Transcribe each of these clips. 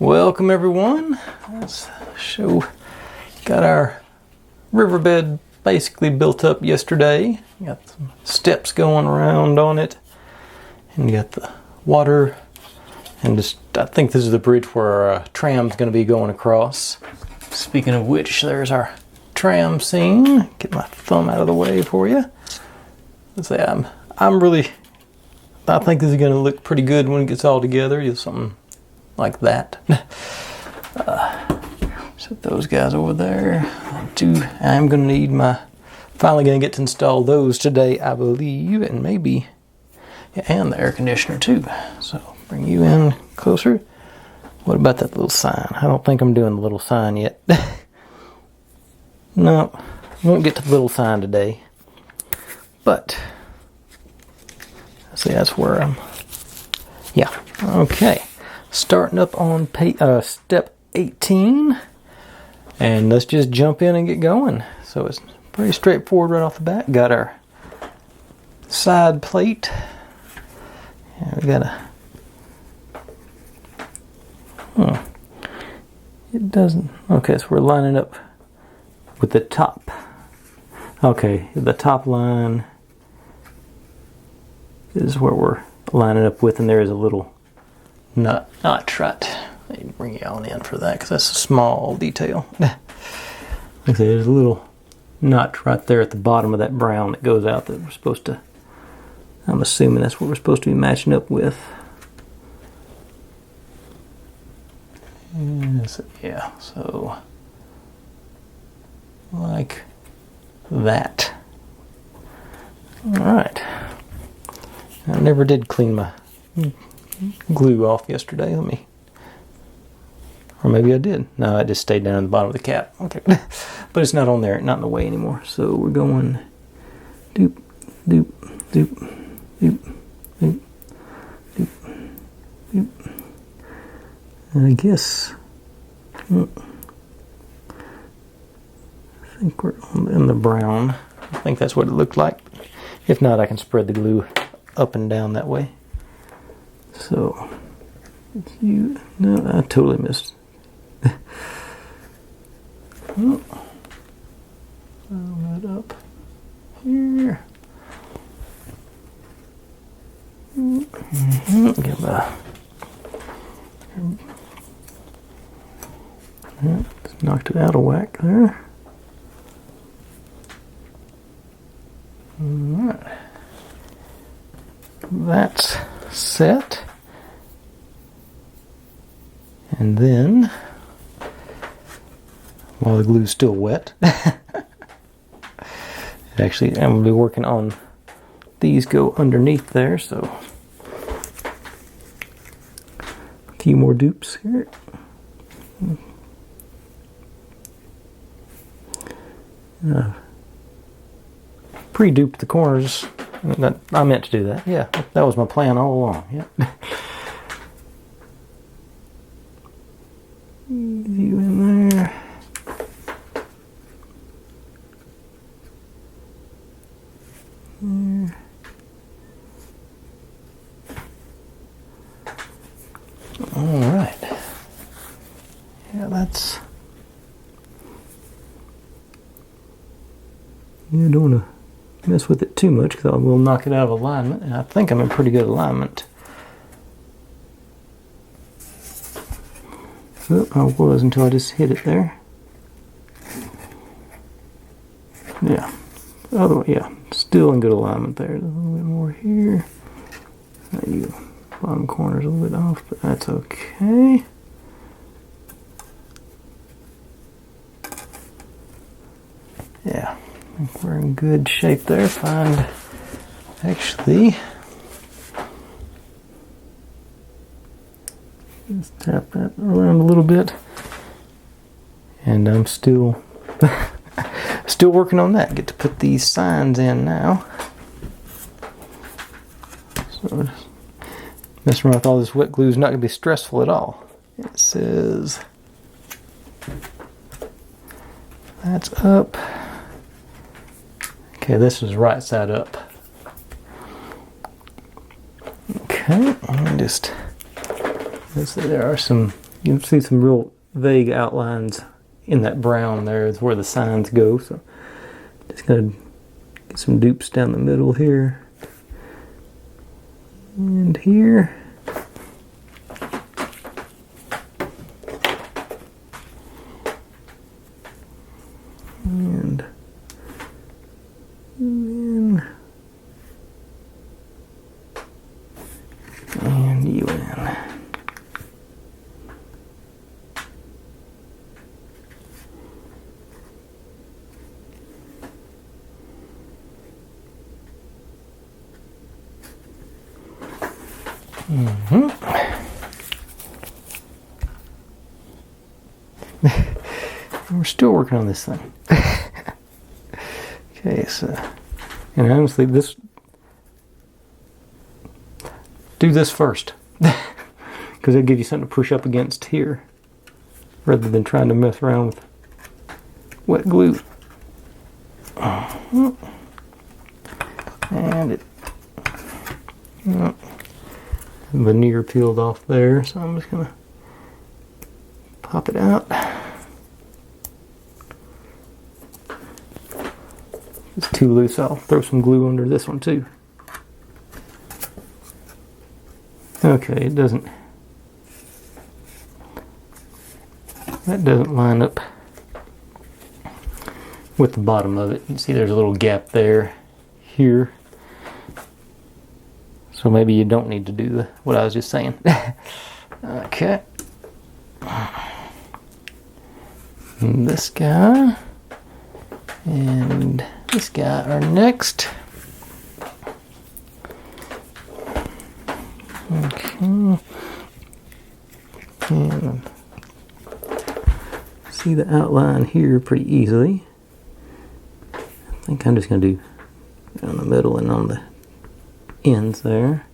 Welcome everyone. Let's show. Got our riverbed basically built up yesterday. Got some steps going around on it, and you got the water. And just, I think this is the bridge where our tram's going to be going across. Speaking of which, there's our tram scene. Get my thumb out of the way for you. Let's say I think this is going to look pretty good when it gets all together. Just something like that. Set those guys over there. I'm going to need finally going to get to install those today, I believe, and maybe, yeah, and the air conditioner too. So bring you in closer. What about that little sign? I don't think I'm doing the little sign yet. No, won't get to the little sign today. But see, that's where I'm. Yeah. Okay. Starting up on step 18, and let's just jump in and get going. So it's pretty straightforward right off the bat. Got our side plate, and we got it doesn't. Okay, so we're lining up with the top. Okay, the top line is where we're lining up with, and there is a little nut strut. I need to bring you on in for that because that's a small detail. Like I said, there's a little nut right there at the bottom of that brown that goes out that we're supposed to, I'm assuming that's what we're supposed to be matching up with. Yeah, so like that. Alright. I never did clean my glue off yesterday. Or maybe I did. No, I just stayed down at the bottom of the cap. Okay. But it's not on there, not in the way anymore. So we're going doop, doop, doop, doop, doop, doop, doop. And I guess I think we're in the brown. I think that's what it looked like. If not, I can spread the glue up and down that way. So, no, I totally missed. Oh, that up here. Knocked it out of whack there. Alright. That's set. And then, while the glue's still wet, actually I'm going to be working on these go underneath there, so a few more dupes here. Pre-duped the corners. I meant to do that. Yeah, that was my plan all along. Yeah. You in there. There. All right. Yeah, that's. You don't want to mess with it too much because I will knock it out of alignment, and I think I'm in pretty good alignment. So I was until I just hit it there. Yeah. Otherwise, yeah, still in good alignment there. A little bit more here. You bottom corner's a little bit off, but that's okay. Yeah, I think we're in good shape there. Actually, just tap that around a little bit, and I'm still working on that. Get to put these signs in now. So messing around with all this wet glue is not going to be stressful at all. It says that's up. Okay, this is right side up. Okay, and just, there are some You can see some real vague outlines in that brown there is where the signs go. So just gonna get some dupes down the middle here and here. And then and you in. We're still working on this thing. Okay, so, and honestly, do this first, because it'll give you something to push up against here, rather than trying to mess around with wet glue. And veneer peeled off there, so I'm just gonna pop it out. It's too loose, I'll throw some glue under this one too. Okay, that doesn't line up with the bottom of it. You can see there's a little gap there, here. So maybe you don't need to do what I was just saying. Okay. And this guy and this guy are next. Okay. And see the outline here pretty easily. I think I'm just going to do down the middle and on the ends there.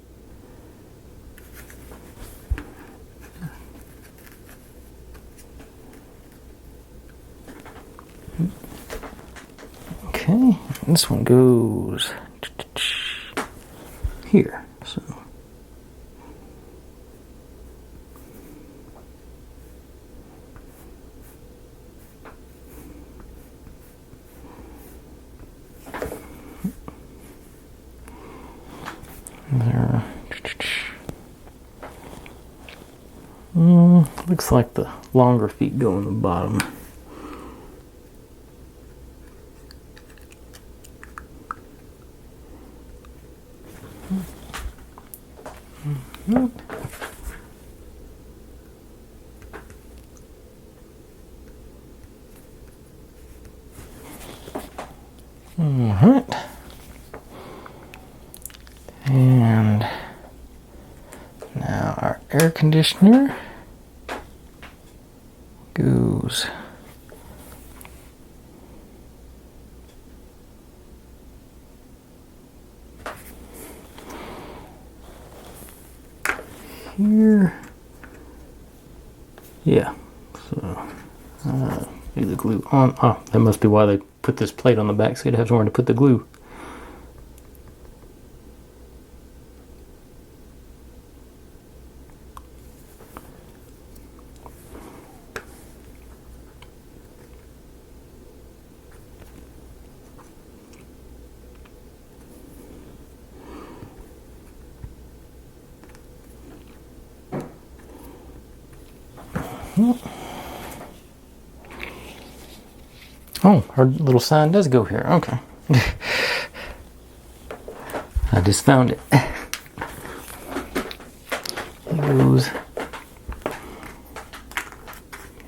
Okay, this one goes here. So there. Looks like the longer feet go on the bottom. Alright. And now our air conditioner goes here. Yeah, so leave the glue on. Oh, that must be why they put this plate on the back, so you'd have somewhere to put the glue. Oh, our little sign does go here. Okay. I just found it. It goes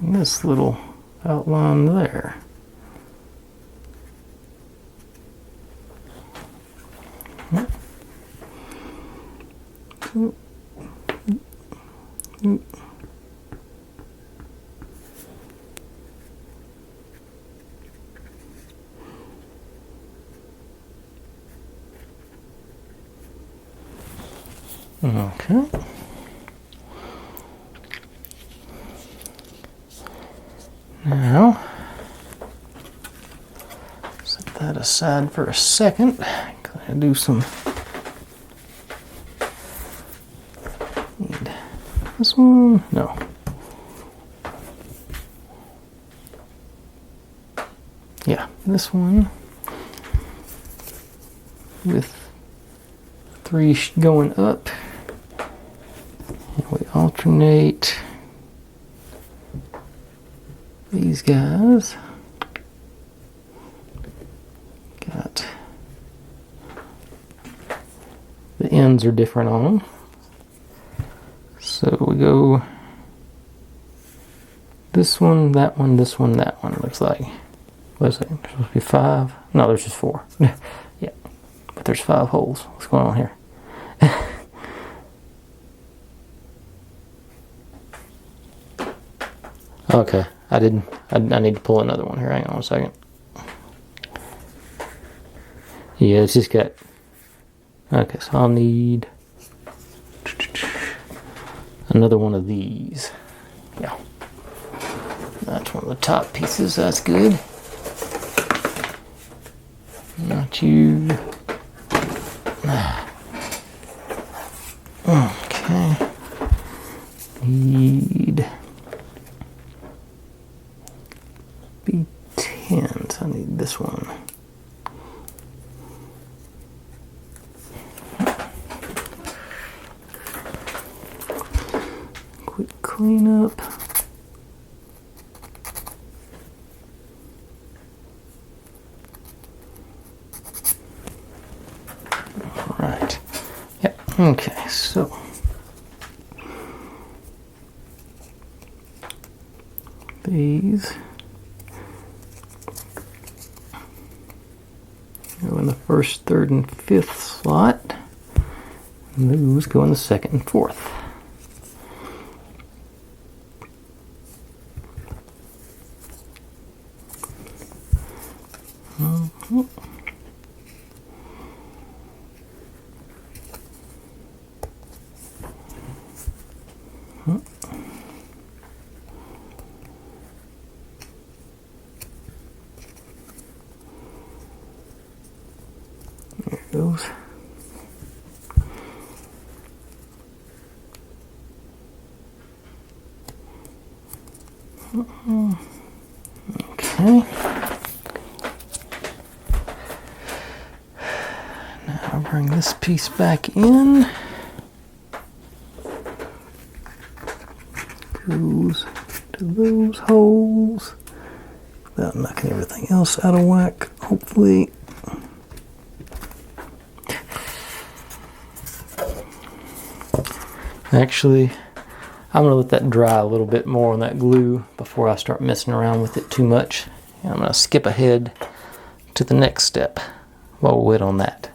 in this little outline there. Okay. Now, set that aside for a second. Gonna do some. Need this one? No. this one with 3 going up. And we alternate these guys. Got the ends are different on them. So we go this one, that one, this one, that one. Looks like. What's it? There's supposed to be 5. No, there's just 4. Yeah, but there's 5 holes. What's going on here? Okay, I need to pull another one here. Hang on a second. Yeah, it's just got. Okay, so I'll need another one of these. Yeah. That's one of the top pieces. That's good. Not you. Okay. Need B10s. I need this one. Quick cleanup. Right. Yep. Okay, so these go in the 1st, 3rd, and 5th slot. And those go in the 2nd and 4th. Mm-hmm. There it goes. Okay. Now I'll bring this piece back in. Goes to those holes without knocking everything else out of whack, hopefully. Actually, I'm going to let that dry a little bit more on that glue before I start messing around with it too much. And I'm going to skip ahead to the next step while we wait on that.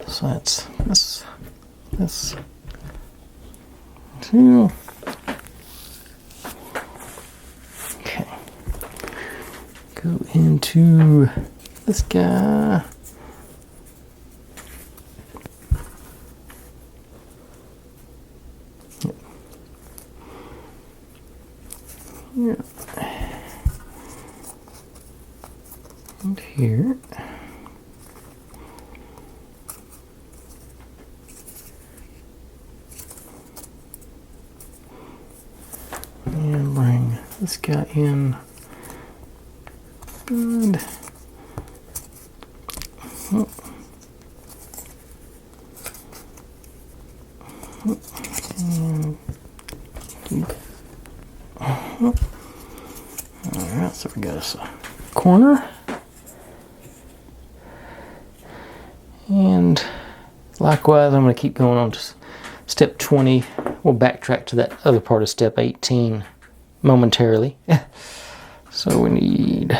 So that's this 2. Okay. Go into this guy. Yeah. And here. And bring this guy in. Good. And alright, so we got us a corner. And likewise, I'm going to keep going on to step 20. We'll backtrack to that other part of step 18 momentarily. So we need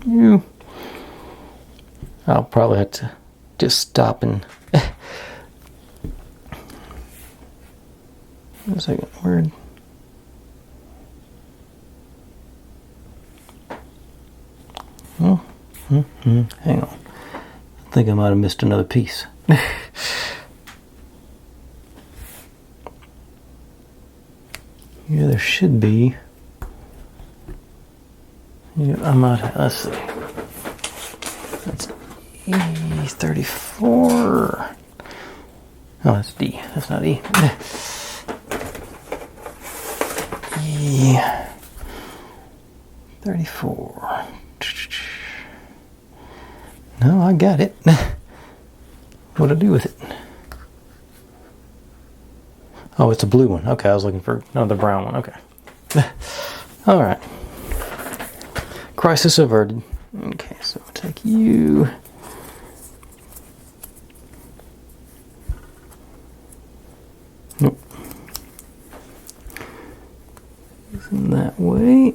you. I'll probably have to just stop and one second, word. Hang on. I think I might have missed another piece. Yeah, there should be. Yeah, I might have, let's see. That's E34. Oh, that's D. That's not E. E34. No, I got it. What'd I do with it? Oh, it's a blue one. Okay, I was looking for another brown one. Okay. All right. Crisis averted. Okay, so I'll take you. Nope. Using that way.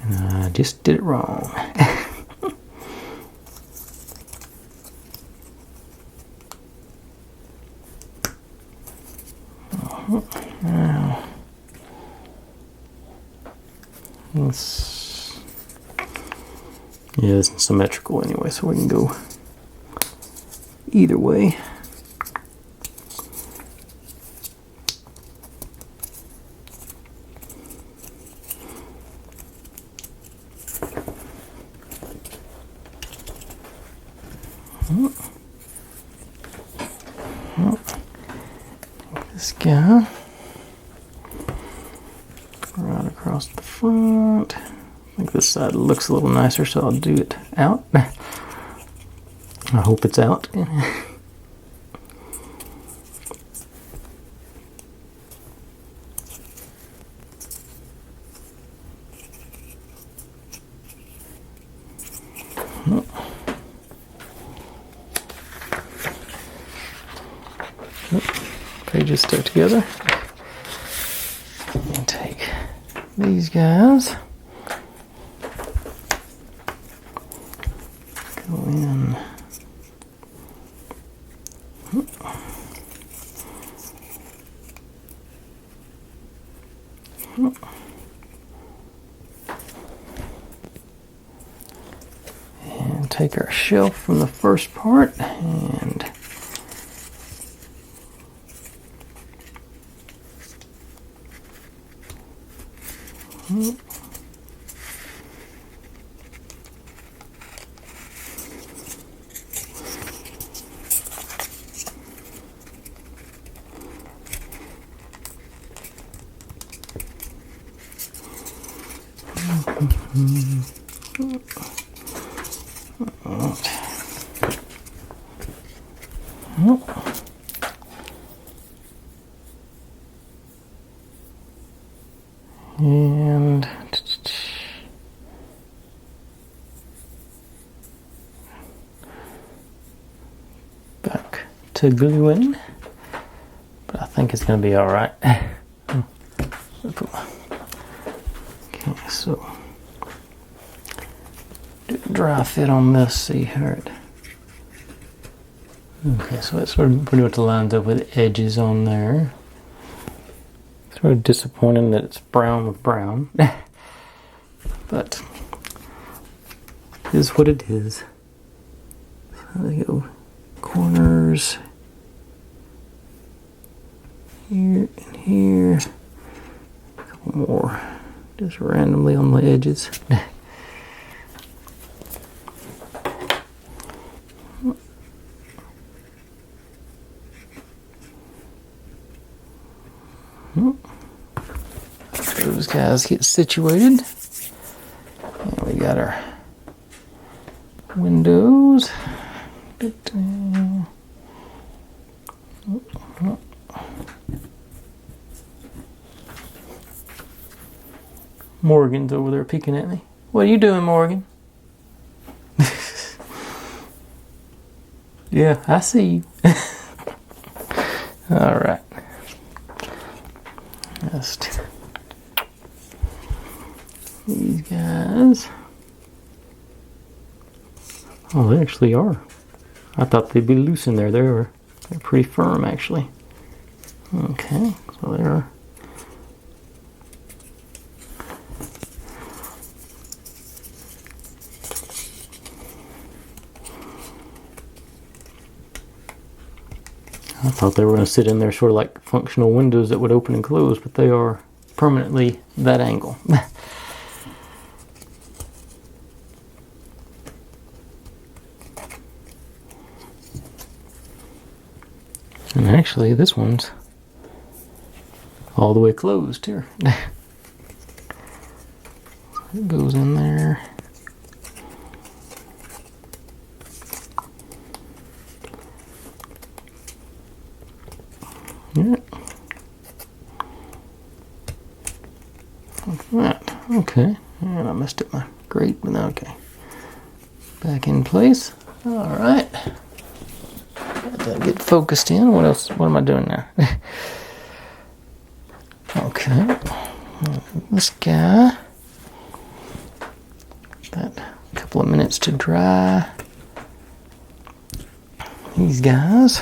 And I just did it wrong. Now, it's symmetrical anyway, so we can go either way. This guy right across the front. I think this side looks a little nicer, so I'll do it out. I hope it's out. Pages stuck together. And take these guys. Go in. And take our shelf from the first part and and back to gluing, but I think it's going to be all right. Okay, so do a dry fit on this. See how it. Okay, so it sort of pretty much lines up with edges on there. Sort of disappointing that it's brown with brown, but it is what it is. So there go, corners here and here, a couple more just randomly on the edges. Those guys get situated. And we got our windows. Morgan's over there peeking at me. What are you doing, Morgan? Yeah, I see you. All right. Just these guys. Oh, they actually are. I thought they'd be loose in there. They're pretty firm, actually. Okay, so they are. I thought they were going to sit in there sort of like functional windows that would open and close, but they are permanently that angle. And actually, this one's all the way closed here. It goes in there. Yeah. Like that. Okay. And I messed up my grate, but okay. Back in place. Alright. Got that get focused in. What else? What am I doing now? Okay. This guy. That a couple of minutes to dry. These guys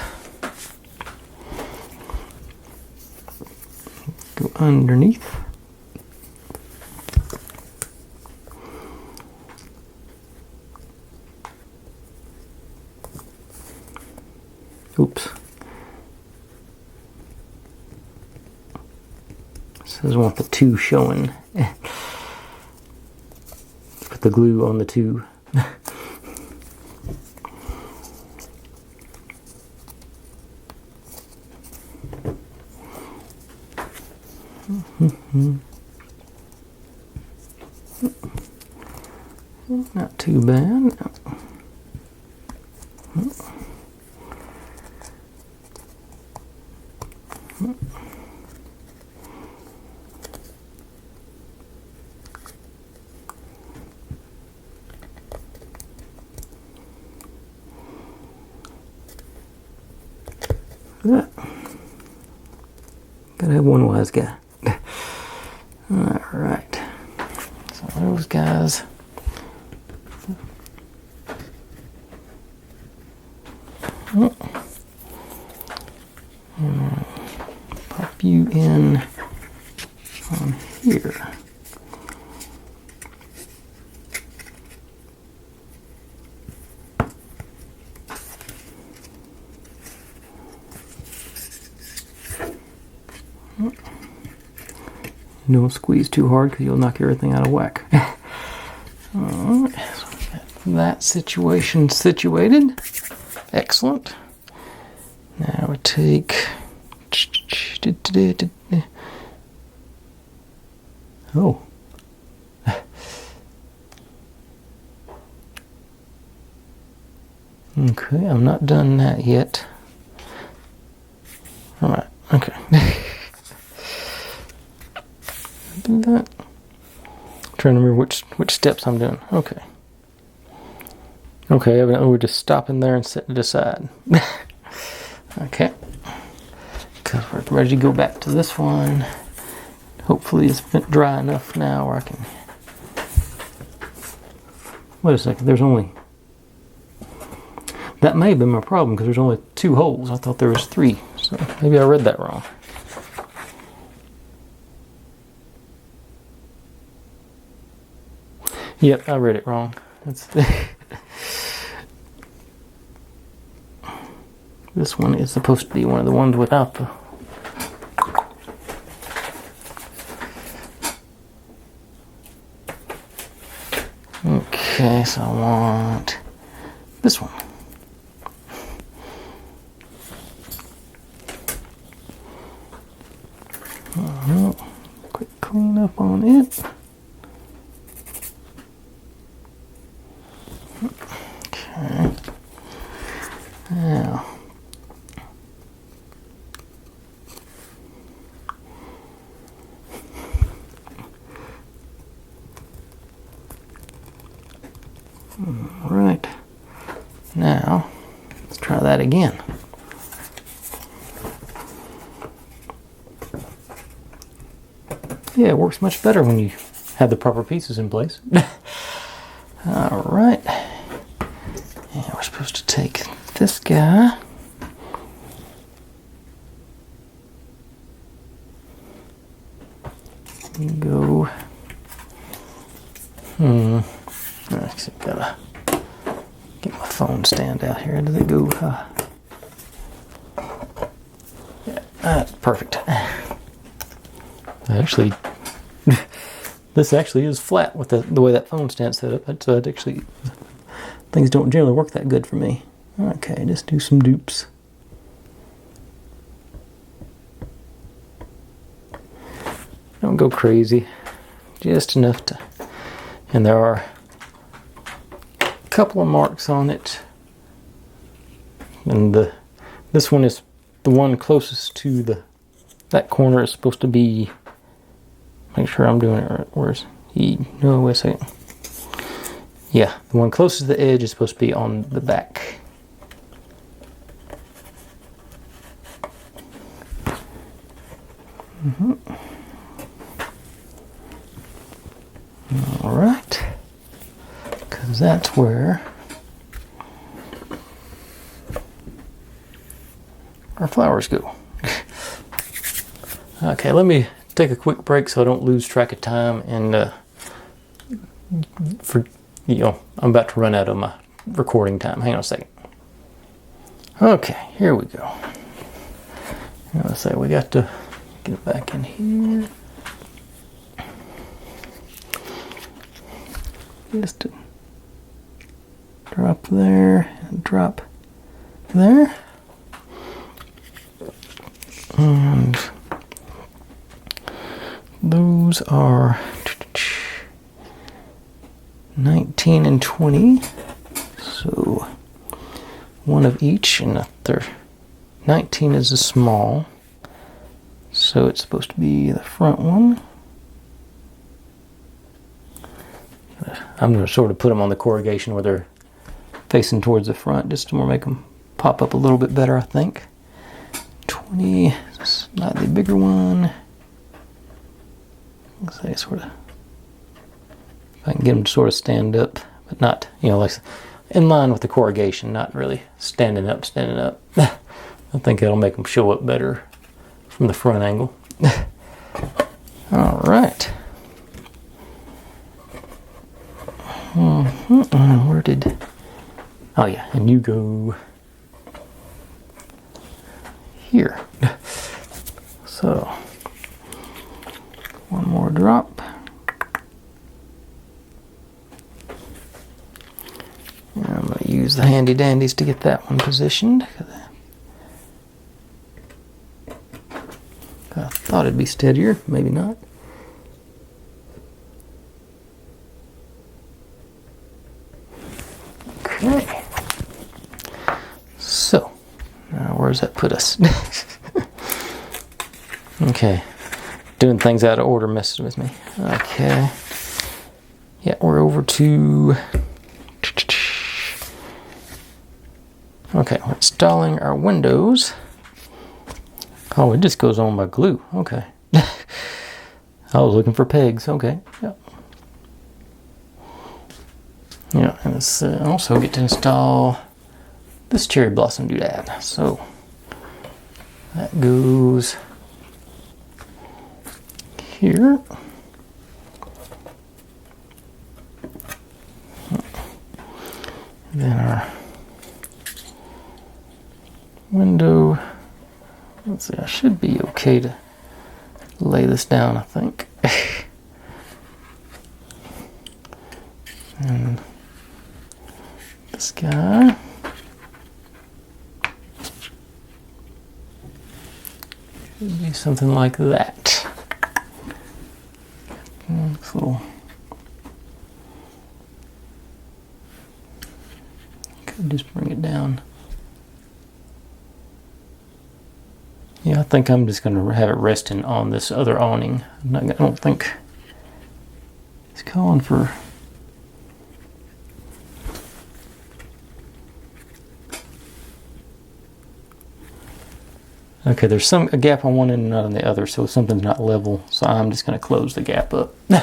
go underneath. Oops. It says I want the two showing. Put the glue on the two. Not too bad. Gotta have one wise guy. Alright. So those guys. Pop you in on here. Don't squeeze too hard because you'll knock everything out of whack. Alright, so we got that situation situated. Excellent. Now we take oh. Okay, I'm not done that yet. Alright, okay. Do that. I'm trying to remember which steps I'm doing. Okay. Okay, evidently we're just stopping there and setting it aside. Okay. Because we're ready to go back to this one. Hopefully it's been dry enough now where I can... Wait a second, there's only... That may have been my problem because there's only 2 holes. I thought there was 3. So maybe I read that wrong. Yep, I read it wrong. That's this one is supposed to be one of the ones without the... Okay, so I want this one. Quick clean up on it. Okay. Now. All right. Now, let's try that again. Yeah, it works much better when you have the proper pieces in place. All right. And we're supposed to take this guy. And go. Actually, gotta get my phone stand out here. Does it go? Yeah, that's perfect. Actually, this actually is flat with the way that phone stand's set up. That actually, things don't generally work that good for me. Okay, just do some dupes. Don't go crazy. Just enough to, and there are a couple of marks on it. And this one is the one closest to that corner is supposed to be, make sure I'm doing it right. Where's he? No, wait a second. Yeah, the one closest to the edge is supposed to be on the back. All right, because that's where our flowers go. Okay, let me take a quick break so I don't lose track of time, and I'm about to run out of my recording time. Hang on a second. Okay, here we go. Let's say we got to get it back in here. Just to drop there and drop there. And those are 19 and 20. So one of each, and the 19 is a small. So it's supposed to be the front one. I'm going to sort of put them on the corrugation where they're facing towards the front, just to make them pop up a little bit better, I think. 20, slightly bigger one. Let's say sort of, if I can get them to sort of stand up, but not, like in line with the corrugation, not really standing up. I think that'll make them show up better from the front angle. All right. Where did... Oh yeah, and you go here. So, one more drop. And I'm going to use the handy dandies to get that one positioned. I thought it'd be steadier, maybe not. Okay. So, now where does that put us? Okay. Doing things out of order messes with me. Okay. Yeah, we're over to... Okay, we're installing our windows. Oh, it just goes on by glue. Okay. I was looking for pegs. Okay. Yeah. Yeah, and let's also get to install this cherry blossom doodad. So that goes here. And then our window. Let's see, I should be okay to lay this down, I think. And this guy. Should be something like that. So could just bring it down. Yeah, I think I'm just going to have it resting on this other awning. I don't think it's calling for... Okay, there's a gap on one end and not on the other, so something's not level. So I'm just going to close the gap up. We're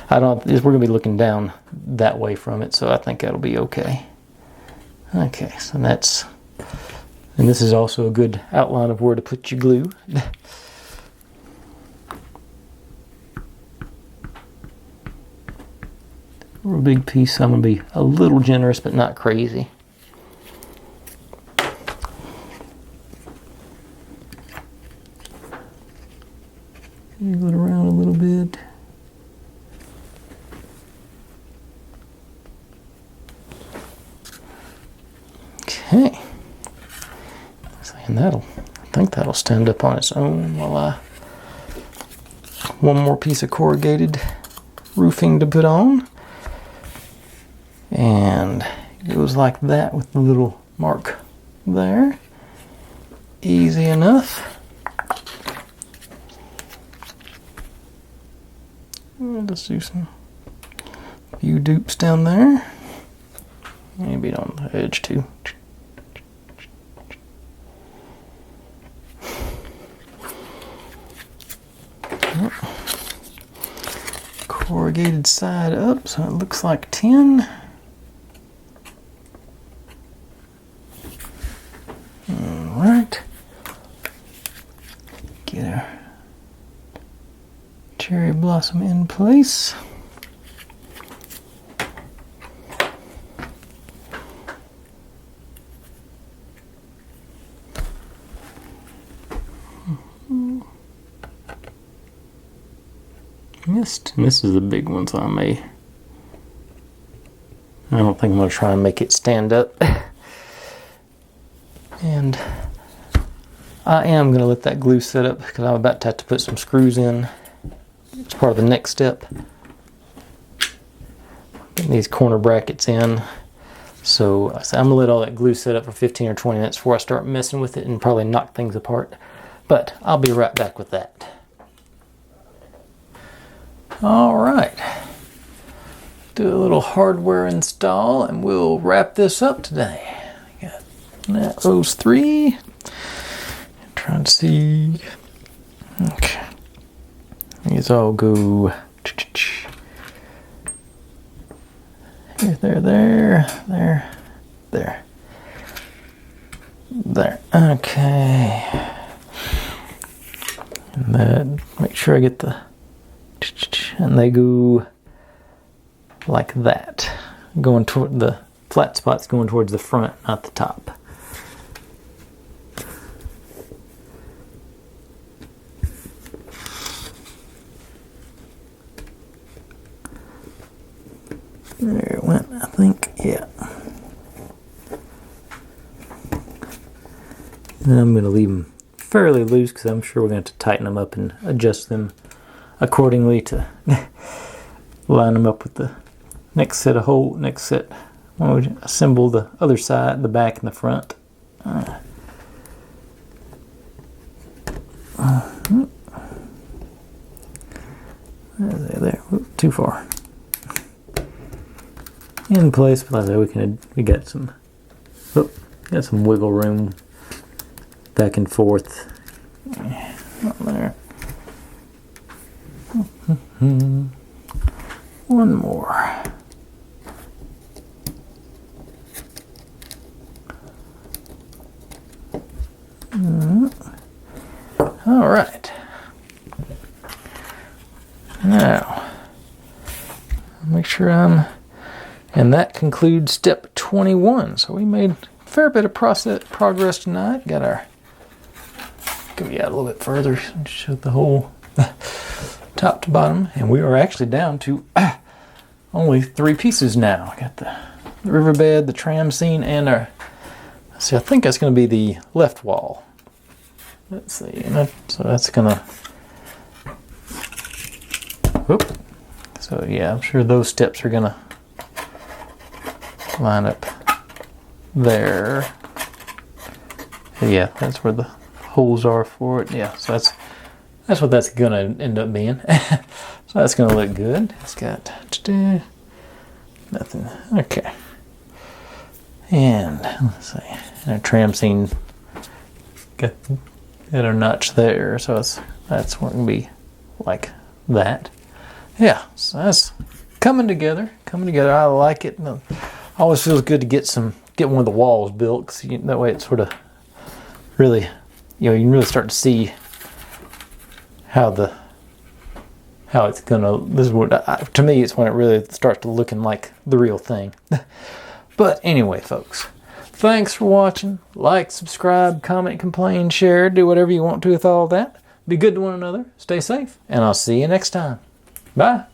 going to be looking down that way from it, so I think that'll be okay. Okay, so that's... And this is also a good outline of where to put your glue. For a big piece, I'm going to be a little generous, but not crazy. Move it around a little bit. Okay. And I think that'll stand up on its own while I one more piece of corrugated roofing to put on. And it goes like that with the little mark there. Easy enough. Let's do some few dupes down there. Maybe on the edge too. Corrugated side up, so it looks like 10. Alright. Get our cherry blossom in place. Missed. This is the big one, so I don't think I'm going to try and make it stand up. And I am going to let that glue set up because I'm about to have to put some screws in. It's part of the next step. Getting these corner brackets in. So I'm going to let all that glue set up for 15 or 20 minutes before I start messing with it and probably knock things apart. But I'll be right back with that. Alright, do a little hardware install and we'll wrap this up today. Got those three. Trying to see. Okay. These all go there. Okay. And then make sure I get the, and they go like that, going toward the flat spots, going towards the front, not the top. There it went, I think, yeah. And I'm going to leave them fairly loose because I'm sure we're going to have to tighten them up and adjust them accordingly to line them up with the next set of holes. Next set, when we assemble the other side, the back and the front. There, too far. In place, but like I said, we got some wiggle room back and forth. Not there. One more. All right. Now, make sure and that concludes step 21. So we made a fair bit of progress tonight. Got our, go out a little bit further and show the whole top to bottom, and we are actually down to only 3 pieces now. Got the riverbed, the tram scene, and our, see, I think that's going to be the left wall. Let's see, so that's gonna, whoop. So yeah, I'm sure those steps are gonna line up there. Yeah, that's where the holes are for it. Yeah, so that's what that's gonna end up being. So that's gonna look good. It's got nothing. Okay. And let's see, our tram scene got a notch there, so that's gonna be like that. Yeah, so that's coming together. I like it. Always feels good to get one of the walls built, cause that way it sort of really, you can really start to see how it's gonna. This is what to me, it's when it really starts to looking like the real thing. But anyway, folks, thanks for watching. Like, subscribe, comment, complain, share, do whatever you want to with all that. Be good to one another. Stay safe, and I'll see you next time. Bye.